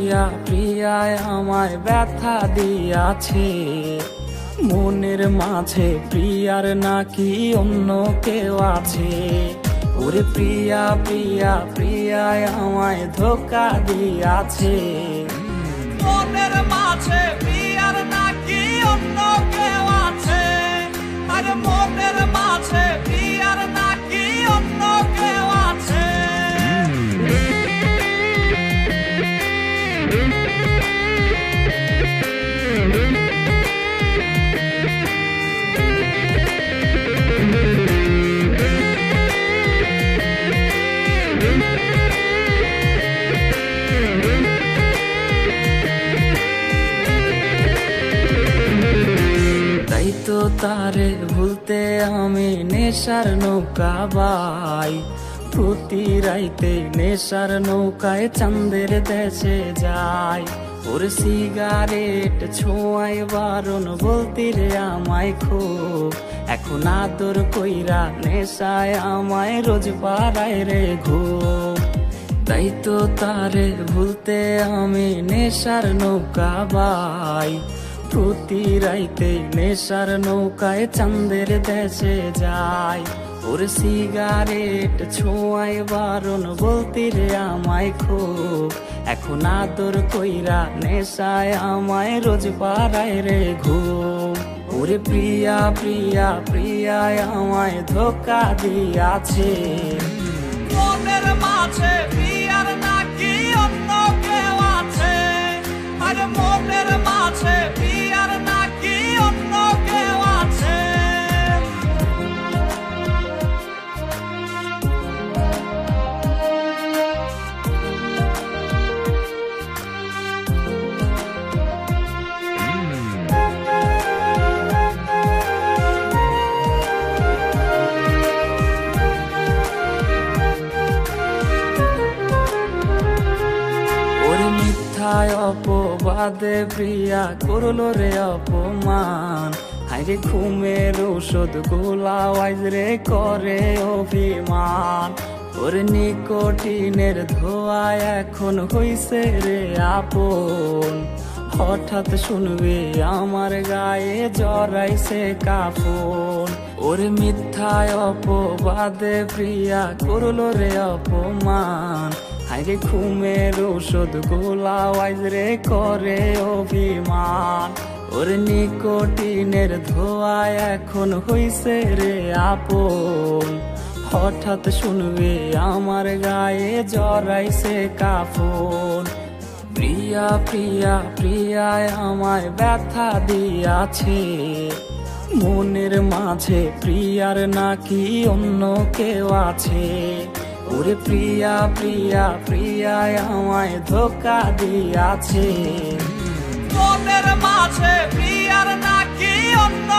প্রিয়া প্রিয়ায় আমায় ব্যথা দিয়াছে, মনের মাঝে প্রিয়ার নাকি অন্য কেউ আছে। ওরে প্রিয়া প্রিয়া প্রিয়ায় আমায় ধোঁকা দিয়াছে, মনের মাঝে প্রিয়ার নাকি অন্য কেউ আছে। আর মনের মাঝে প্রিয়ার নাকি অন্য কেউ আছে। তাই তো তারে ভুলতে আমি নেশার নৌকা বাই, প্রতি রাইতে নেশার নৌকায় চাঁদের দেশে যাই। ওর সিগারেট ছোঁয়ায় বারণ বলতি রে আমায় খুব, এখন আদর কইরা নেশায় আমায় রোজ পাড়ায় রে ঘুম। তাই তো তারে ভুলতে আমি নেশার নৌকা বাই, প্রতি রাইতে নেশার নৌকায় চাঁদের দেশে যাই। ওর সিগারেট ছোঁয়ায় বারণ বলতি রে আমায় খুব, এখন আদর কইরা নেশায় আমায় রোজ পাড়ায় রে ঘুম। ওরে প্রিয়া প্রিয়া প্রিয়ায় আমায় ধোঁকা দিয়াছে, মনের মাঝে প্রিয়ার নাকি অন্য কেউ আছে। আর মনের মাঝে প্রিয়ার নাকি অন্য কেউ আছে। মিথ্যায় অপবাদে প্রিয়া করলো রে অপমান, হাইরে ঘুমের ঔষধ গোলাওয়াইজ রে করে অভিমান। ওর নিকোটিনের ধোঁয়ায় এখন হইছে রে আপন, হঠাৎ শুনবে আমার গায়ে জড়াইছে কাফন। ওর মিথ্যায় অপবাদে প্রিয়া করলো রে অপমান, হাইরে ঘুমের ঔষধ গোলাওয়াইজ রে করে অভিমান। ওর নিকোটিনের ধোঁয়ায় এখন হইছে রে আপন, হঠাৎ শুনবে আমার গায়ে জড়াইছে কাফন। প্রিয়া প্রিয়া প্রিয়ায় আমায় ব্যথা দিয়াছে, মনের মাঝে প্রিয়ার নাকি অন্য কেউ আছে। ওরে প্রিয়া প্রিয়া প্রিয়ায় আমায় ধোঁকা দিয়াছে, মনের মাঝে প্রিয়ার নাকি অন্য